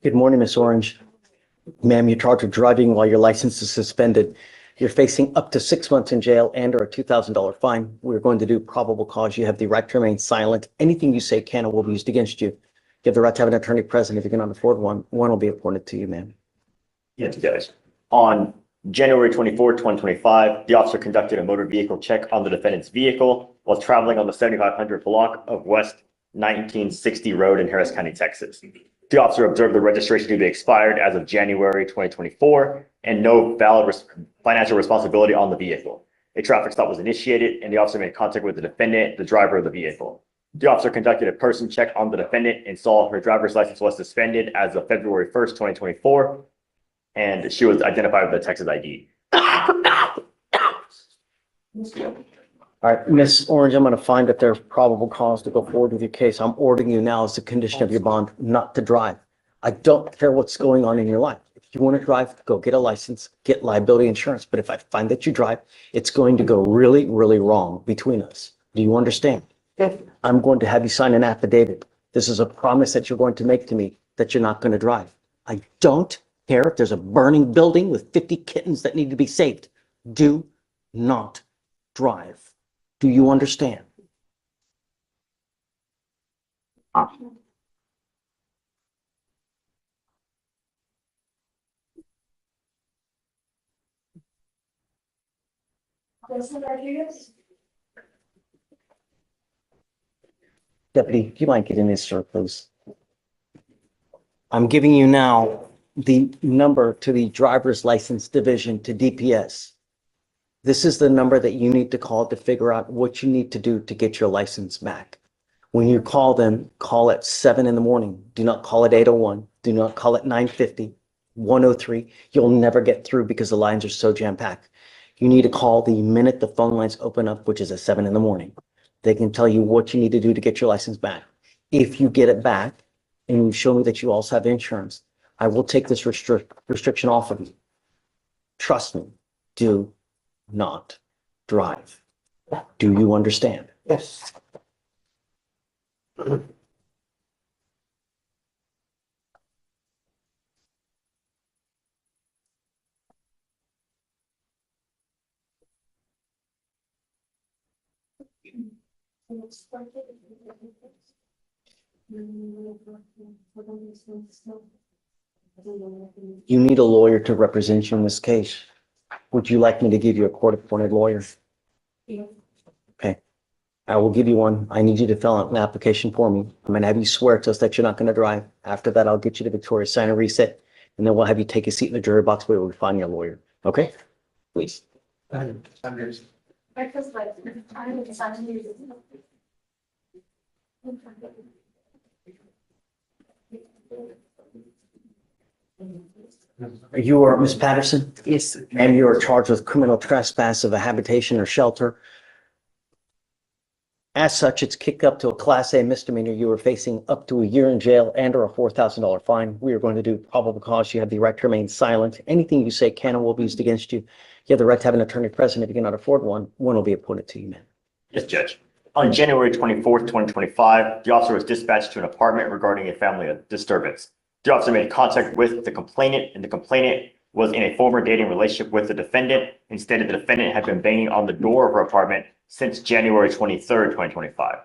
Good morning, Miss Orange. Ma'am, you're charged with driving while your license is suspended. You're facing up to 6 months in jail and or a $2,000 fine. We're going to do probable cause. You have the right to remain silent. Anything you say can or will be used against you. You have the right to have an attorney present. If you cannot afford one will be appointed to you, ma'am. Yes, guys. On January 24th, 2025, the officer conducted a motor vehicle check on the defendant's vehicle while traveling on the 7500 block of West 1960 Road in Harris County, Texas. The officer observed the registration to be expired as of January 2024 and no valid financial responsibility on the vehicle. A traffic stop was initiated and the officer made contact with the defendant, the driver of the vehicle. The officer conducted a person check on the defendant and saw her driver's license was suspended as of February 1st, 2024, and she was identified with a Texas ID. All right, Miss Orange, I'm going to find that there's probable cause to go forward with your case. I'm ordering you now as a condition of your bond not to drive. I don't care what's going on in your life. If you want to drive, go get a license, get liability insurance. But if I find that you drive, it's going to go really, really wrong between us. Do you understand? Yes. I'm going to have you sign an affidavit. This is a promise that you're going to make to me that you're not going to drive. I don't care if there's a burning building with 50 kittens that need to be saved. Do not drive. Do you understand? Deputy, do you mind getting this, sir, please? I'm giving you now the number to the driver's license division to DPS. This is the number that you need to call to figure out what you need to do to get your license back. When you call them, call at 7 in the morning. Do not call at 8:01. Do not call at 9:50, 1:03. You'll never get through because the lines are so jam-packed. You need to call the minute the phone lines open up, which is at 7 in the morning. They can tell you what you need to do to get your license back. If you get it back and you show me that you also have insurance, I will take this restriction off of you. Trust me, do not drive. Do you understand? Yes. You need a lawyer to represent you in this case. Would you like me to give you a court-appointed lawyer? Yeah. Okay. I will give you one. I need you to fill out an application for me. I'm going to have you swear to us that you're not going to drive. After that, I'll get you to Victoria, sign and reset, and then we'll have you take a seat in the jury box where we'll find your lawyer. Okay? Please. You are Miss Patterson? Yes. And you are charged with criminal trespass of a habitation or shelter. As such, it's kicked up to a Class A misdemeanor. You are facing up to a year in jail and or a $4,000 fine. We are going to do probable cause. You have the right to remain silent. Anything you say can or will be used against you. You have the right to have an attorney present. If you cannot afford one will be appointed to you, ma'am. Yes, Judge. On January 24th, 2025, the officer was dispatched to an apartment regarding a family disturbance. The officer made contact with the complainant, and the complainant was in a former dating relationship with the defendant and stated the defendant had been banging on the door of her apartment since January 23rd, 2025.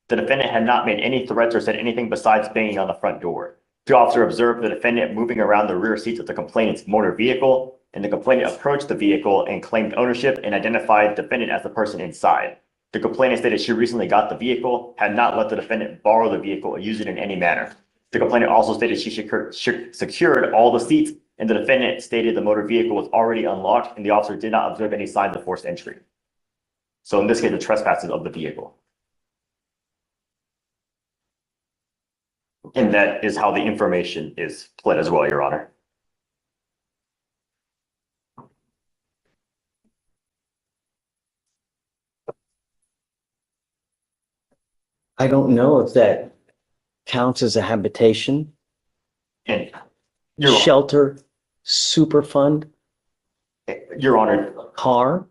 The defendant had not made any threats or said anything besides banging on the front door. The officer observed the defendant moving around the rear seats of the complainant's motor vehicle, and the complainant approached the vehicle and claimed ownership and identified the defendant as the person inside. The complainant stated she recently got the vehicle, had not let the defendant borrow the vehicle or use it in any manner. The complainant also stated she secured all the seats, and the defendant stated the motor vehicle was already unlocked and the officer did not observe any signs of forced entry. So in this case, the trespasses of the vehicle. And that is how the information is pled as well, Your Honor. I don't know if that counts as a habitation, And shelter, super fund, Your Honor, car.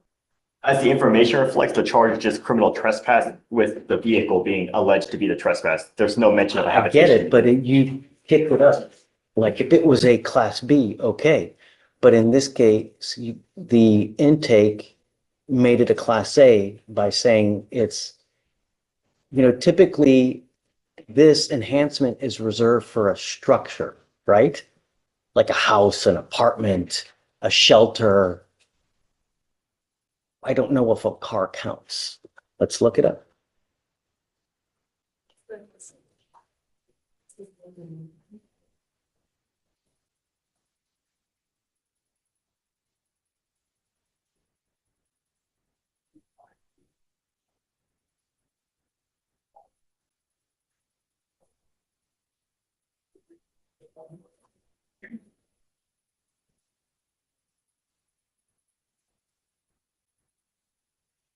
as the information reflects, the charge is just criminal trespass with the vehicle being alleged to be the trespass. There's no mention of a I habitation. get it, but you kicked it up. Like if it was a Class B, okay. But in this case, the intake made it a Class A by saying it's, typically this enhancement is reserved for a structure, right? Like a house, an apartment, a shelter. I don't know if a car counts. Let's look it up.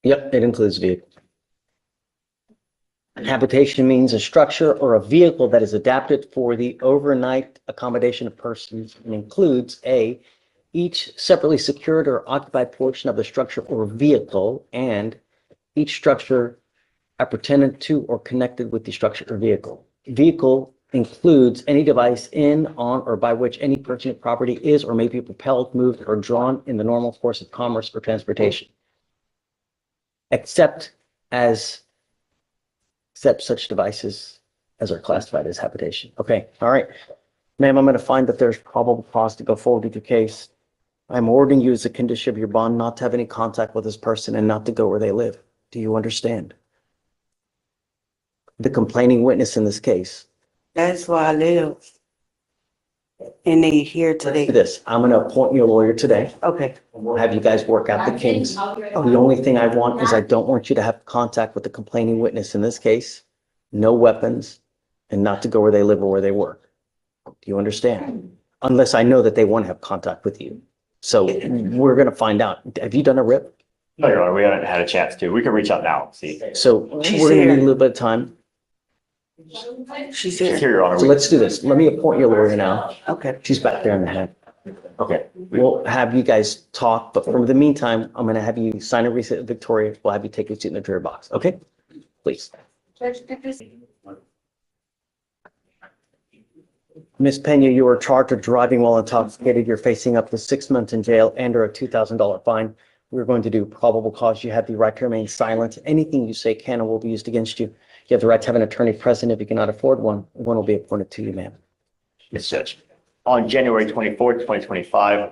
Yep, it includes vehicle. Habitation means a structure or a vehicle that is adapted for the overnight accommodation of persons and includes A, each separately secured or occupied portion of the structure or vehicle, and each structure appertaining to or connected with the structure or vehicle. Vehicle includes any device in, on, or by which any person or property is or may be propelled, moved, or drawn in the normal course of commerce or transportation, except such devices as are classified as habitation. Okay, all right. Ma'am, I'm going to find that there's probable cause to go forward with your case. I'm ordering you as a condition of your bond not to have any contact with this person and not to go where they live. Do you understand? The complaining witness in this case. That's where I live. And they here today. This, I'm going to appoint you a lawyer today. Okay, And we'll have you guys work out the kinks. The only thing I want is I don't want you to have contact with the complaining witness in this case, no weapons, and not to go where they live or where they work. Do you understand? Unless I know that they want to have contact with you. So we're going to find out. Have you done a RIP? No, Your Honor, we haven't had a chance to. We can reach out now, see. So She's we're going to here. need a little bit of time. she's She's here. here, Your Honor. So let's do this. Let me appoint your lawyer now. Okay, She's back there in the head. Okay. We'll have you guys talk, but for the meantime, I'm going to have you sign a receipt, Victoria. We'll have you take your seat in the jury box. Okay? Please. Ms. Pena, you are charged with driving while intoxicated. You're facing up to 6 months in jail and or a $2,000 fine. We're going to do probable cause. You have the right to remain silent. Anything you say can and will be used against you. You have the right to have an attorney present. If you cannot afford one, one will be appointed to you, ma'am. Yes, Judge. On January 24th, 2025,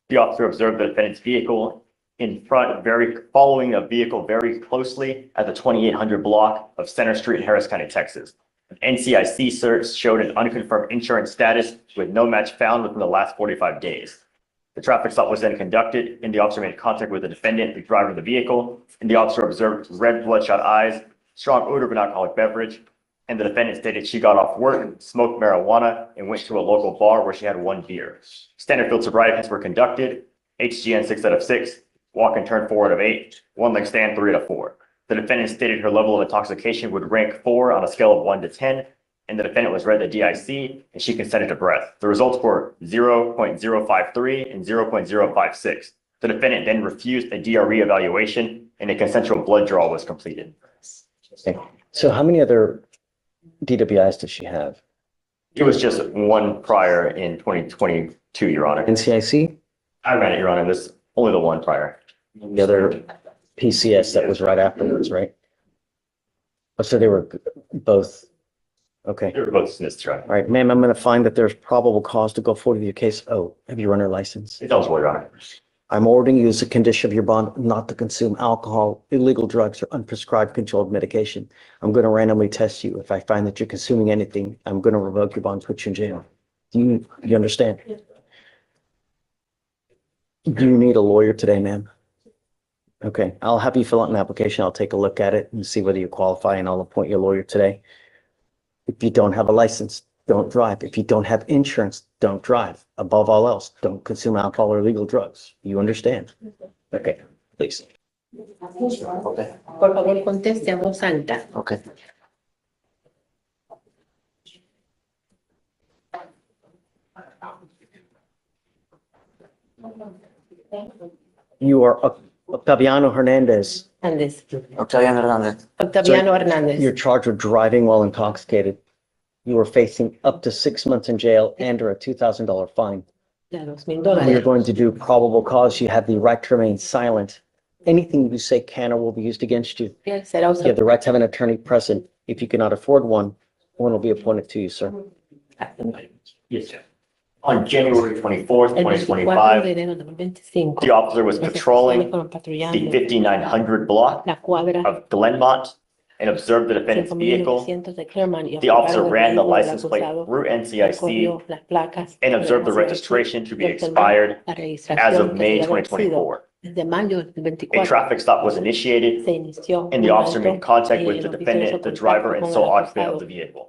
the officer observed the defendant's vehicle in front, following a vehicle very closely at the 2800 block of Center Street, Harris County, Texas. An NCIC search showed an unconfirmed insurance status with no match found within the last 45 days. The traffic stop was then conducted, and the officer made contact with the defendant, the driver of the vehicle, and the officer observed red bloodshot eyes, strong odor of an alcoholic beverage, and the defendant stated she got off work, smoked marijuana, and went to a local bar where she had one beer. Standard field sobriety tests were conducted, HGN 6 out of 6, walk and turn 4 out of 8, one leg stand 3 out of 4. The defendant stated her level of intoxication would rank 4 on a scale of 1 to 10, and the defendant was read the DIC, and she consented to breath. The results were 0.053 and 0.056. The defendant then refused a DRE evaluation, and a consensual blood draw was completed. Okay. So how many other DWIs does she have? It was just one prior in 2022, Your Honor. NCIC? I ran it, Your Honor. This only the one prior. The other PCS that was right afterwards, right? Oh, so they were both, okay. They were both dismissed, Your Honor. All right, ma'am, I'm going to find that there's probable cause to go forward with your case. Oh, have you run her license? It's eligible, Your Honor. I'm ordering you as a condition of your bond not to consume alcohol, illegal drugs, or unprescribed controlled medication. I'm going to randomly test you. If I find that you're consuming anything, I'm going to revoke your bond, put you in jail. Do you understand? Do you need a lawyer today, ma'am? Okay, I'll have you fill out an application. I'll take a look at it and see whether you qualify, and I'll appoint you a lawyer today. If you don't have a license, don't drive. If you don't have insurance, don't drive. Above all else, don't consume alcohol or illegal drugs. You understand? Okay, please. Okay. Por favor, conteste a voz alta. Okay. You are Octaviano Hernandez. Hernández. Octaviano Hernandez. Octaviano Hernández. You're charged with driving while intoxicated. you are facing up to 6 months in jail and or a $2,000 fine. de $2,000. We are going to do probable cause. You have the right to remain silent. Anything you say can or will be used against you. Y él será You have the right to have an attorney present. If you cannot afford one will be appointed to you, sir. Yes, sir. On January 24th, El 24 de 2025, enero de 2025, the officer was los oficiales patrolling fueron the patrullando 5900 block la cuadra of Glenmont and observed the defendant's vehicle. 5900 de Clermont y The officer observaron el ran the vehículo del license plate acusado, through NCIC recorrió las placas and de observed the la registration to be y observó expired la as registración of que May se había vencido 2024. desde mayo del A 24. traffic stop was initiated Se inició and the un officer alto made contact y with el the oficial defendant, hizo the contacto driver, and con sole el occupant of acusado, the vehicle.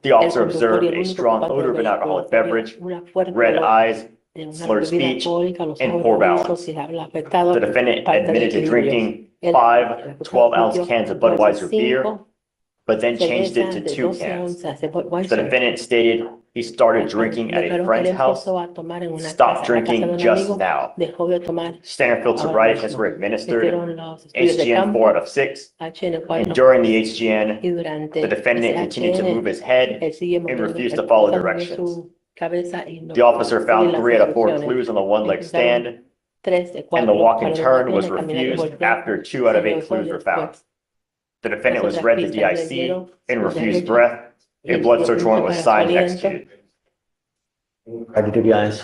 The el officer conductor y observed el a único strong ocupante odor del of an alcoholic vehículo. Había beverage, una fuerte red olor eyes, de una slurred bebida speech, alcohólica, los and ojos poor borrosos balance. y habla afectado The defendant falta de admitted to equilibrio. drinking El 5 acusado 12-ounce admitió cans of tomarse Budweiser beer, 5 but then changed it cervezas to de 2 12 cans. onzas de The Budweiser. defendant stated he started drinking at a Declaró que friend's él house, empezó a tomar en una stopped casa, en la casa de drinking un just amigo, now. dejó de tomar Standard field ahora sobriety tests mismo. were Se administered, hicieron los estudios de HGN campo, 4 out of 6, HN4 and during the HGN, y durante the defendant ese continued to move HN, his head él sigue and moviendo, refused el to follow movió directions. su cabeza y no The officer sigue found las 3 out of 4 instrucciones. clues on the one-leg Encontraron stand, 3 de and the 4 walk and palomas turn was de caminar y refused voltear. after 2 out of 8 Los clues were found. después, The las defendant was otras read the pistas DIC leyeron and su refused derecho breath. y A el blood search warrant was para su signed and aliento. executed. Ready to do eyes?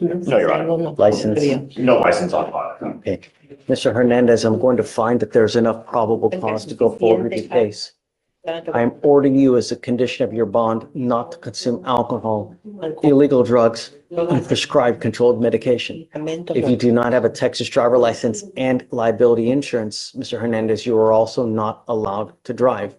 No, Your Honor. No, License? No license on file. Okay. Mr. Hernandez, I'm going to find that there's enough probable cause to go forward with your case. I am ordering you as a condition of your bond not to consume alcohol, illegal drugs, and prescribed controlled medication. If you do not have a Texas driver license and liability insurance, Mr. Hernandez, you are also not allowed to drive.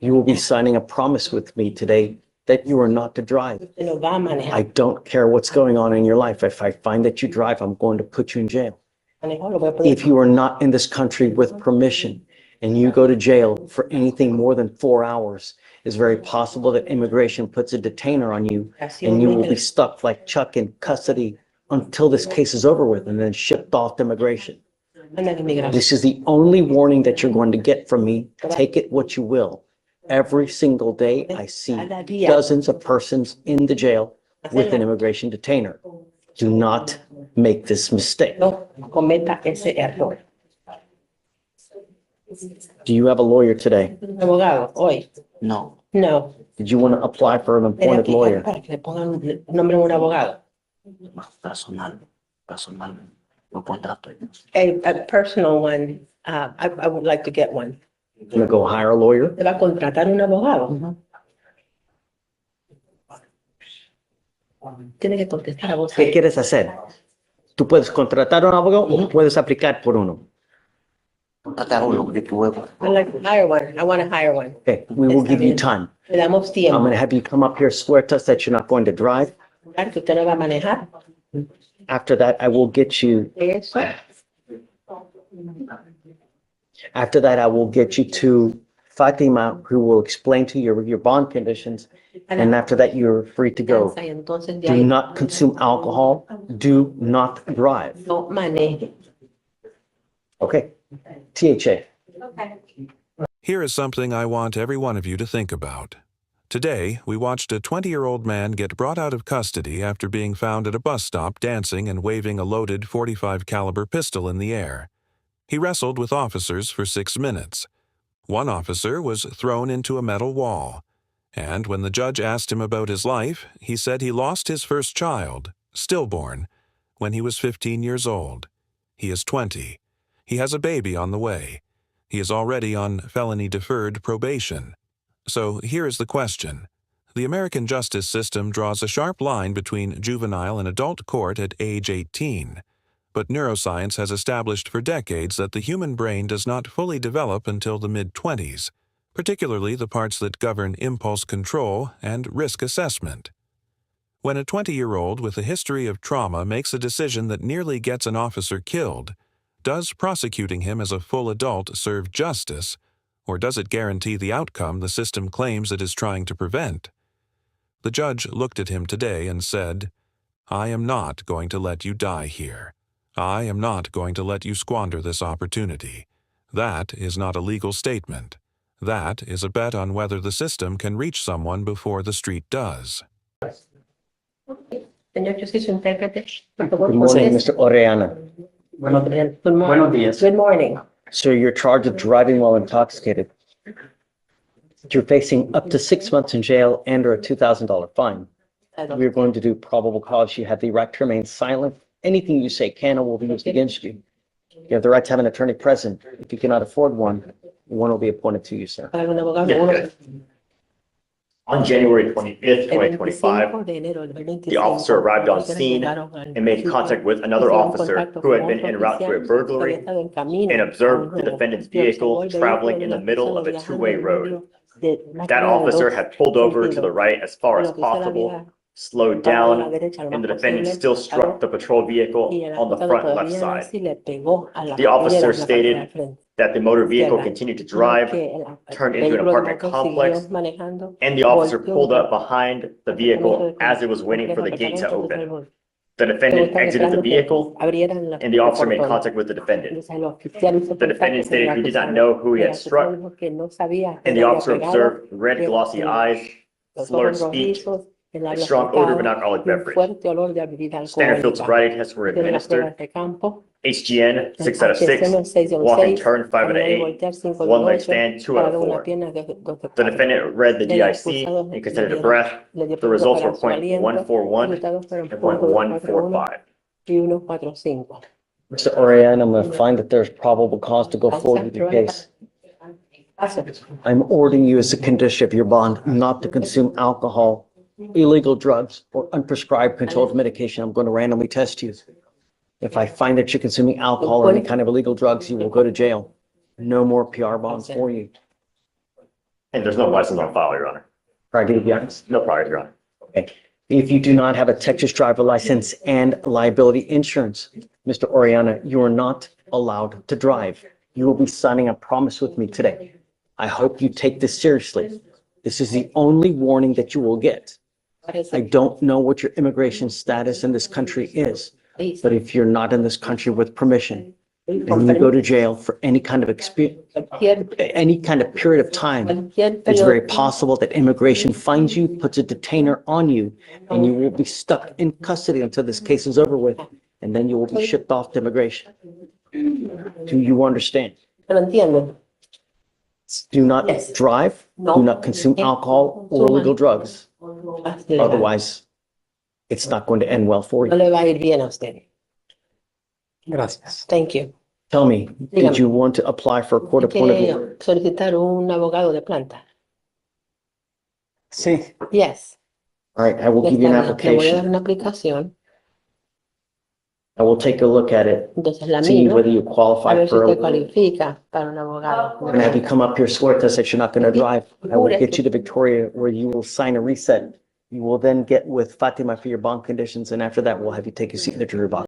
You will be signing a promise with me today that you are not to drive. no va a manejar. I don't care what's going on in your life. If I find that you drive, I'm going to put you in jail. Lo voy a poner- If you are not in this country with permission and you go to jail for anything more than 4 hours, it's very possible that immigration puts a detainer on you and you will be stuck like Chuck in custody until this case is over with and then shipped off to immigration. Anda en inmigración. This is the only warning that you're going to get from me. Take it what you will. Every single day, I see dozens of persons in the jail with an immigration detainer. Do not make this mistake. No cometa ese error. Do you have a lawyer today? Abogado, hoy. No. No. Did you want to apply for an Quería appointed aplicar lawyer? para que le pongan un nombre a un abogado. Personal, no contrato. A personal one, I would like to get one. Gonna go hire a lawyer? ¿Te va a contratar un abogado? Tiene que contestar a vos. ¿Qué quieres hacer? Tú puedes contratar a un abogado o puedes aplicar por uno. Contratar uno de tu huevo. I'd like to hire one. I want to hire one. Okay, we will give you time. Le damos I'm tiempo. gonna have you come up here, swear to us that you're not going to drive. Claro que usted no va a manejar. After that, I will get you, Eso. after that, I will get you to Fatima, who will explain to you your bond conditions. And after that, you're free to go. Y entonces de Do ahí not consume alcohol. Do not drive. no maneje. Okay? THA. Here is something I want every one of you to think about. Today, we watched a 20-year-old man get brought out of custody after being found at a bus stop dancing and waving a loaded .45 caliber pistol in the air. He wrestled with officers for 6 minutes. One officer was thrown into a metal wall. And when the judge asked him about his life, he said he lost his first child, stillborn, when he was 15 years old. He is 20. He has a baby on the way. He is already on felony-deferred probation. So here is the question. The American justice system draws a sharp line between juvenile and adult court at age 18. But neuroscience has established for decades that the human brain does not fully develop until the mid-20s, particularly the parts that govern impulse control and risk assessment. When a 20-year-old with a history of trauma makes a decision that nearly gets an officer killed, does prosecuting him as a full adult serve justice, or does it guarantee the outcome the system claims it is trying to prevent? The judge looked at him today and said, "I am not going to let you die here. I am not going to let you squander this opportunity." That is not a legal statement. That is a bet on whether the system can reach someone before the street does. Señor, yo soy su intérprete. Por favor, Good morning, conteste. Mr. Orellana. Good morning. Good morning. So you're charged with driving while intoxicated. You're facing up to 6 months in jail and or a $2,000 fine. We're going to do probable cause. You have the right to remain silent. Anything you say can or will be used against you. You have the right to have an attorney present. If you cannot afford one will be appointed to you, sir. Para un abogado, Yeah, uno- good. On January 25th, El 2025, 25 de enero del 2025, the officer arrived on personas scene llegaron al and made sitio, contact with another hicieron officer contacto who had con been otro en route to a oficial que había burglary estado en camino and a un observed the robo, defendant's y observó vehicle el traveling vehículo in del the middle acusado of a viajando two-way en road. medio de una That calle de officer dos had pulled over to sentidos. the right as far El as oficial possible, había slowed parado a la down, derecha lo and más the defendant posible, still struck paró, the patrol vehicle y el on the acusado front left todavía side. así le pegó a la The officer patrullera en la parte de stated frente that the motor vehicle izquierda. continued to Dijo drive, que el turned into an vehículo de apartment motor siguió complex, manejando, and the officer volteó pulled un up behind the apartamento vehicle de as it was waiting for the gate to apartamento de open. The Me defendant estaba exited the esperando que vehicle, abrieran and the officer made portón. contact with the defendant. Entonces el oficial hizo The contacto defendant con el stated he did not acusado. know who he El had acusado struck, dijo que no sabía and quién the había officer pegado, observed red que glossy eyes, los slurred ojos speech, rojizos, el a labio strong odor of an afectado alcoholic y un beverage. fuerte olor de bebida Standard field alcohólica. sobriety tests were Hicieron las pruebas administered. de campo. HGN, El 6 out of 6. HSM 6 de un Walk and 6, turn, 5 out of caminar y 8. voltear 5 de One un leg 8, stand, 2 out parado of de una 4. pierna 2 de The 4. defendant read the El DIC acusado and le considered a dio breath. le dio The results were para su aliento. Los 0.141 resultados fueron and 0.141 0.145. y 1.45. Mr. Oriana, I'm going to find that there's probable cause to go forward with your case. I'm ordering you as a condition of your bond not to consume alcohol, illegal drugs, or unprescribed controlled medication. I'm going to randomly test you. If I find that you're consuming alcohol or any kind of illegal drugs, you will go to jail. No more PR bonds for you. And there's no license on file, Your Honor. Prior to the honest. No prior, Your Honor. Okay. If you do not have a Texas driver license and liability insurance, Mr. Oriana, you are not allowed to drive. You will be signing a promise with me today. I hope you take this seriously. This is the only warning that you will get. I don't know what your immigration status in this country is, but if you're not in this country with permission, and you go to jail for any kind of any kind of period of time, it's very possible that immigration finds you, puts a detainer on you, and you will be stuck in custody until this case is over with, and then you will be shipped off to immigration. Do you understand? Lo entienden. Do not Yes. drive, do not consume alcohol or illegal drugs. Otherwise, it's not going to end well for No you. le va a ir bien a usted. Gracias. Thank you. Tell me, did Dígame. you want to apply for a court appointed lawyer? ¿Quiere solicitar un abogado de planta? Sí. Yes. All right, I will give you an Está bien. Le voy a dar application. una aplicación. I will take a look at it, Entonces la see miro. whether you A qualify ver si for usted a, cualifica para un abogado. I'm gonna have you come up here, swear to us that you're not gonna drive. I will get you to Victoria where you will sign a reset. You will then get with Fatima for your bond conditions, and after that, we'll have you take your signature box.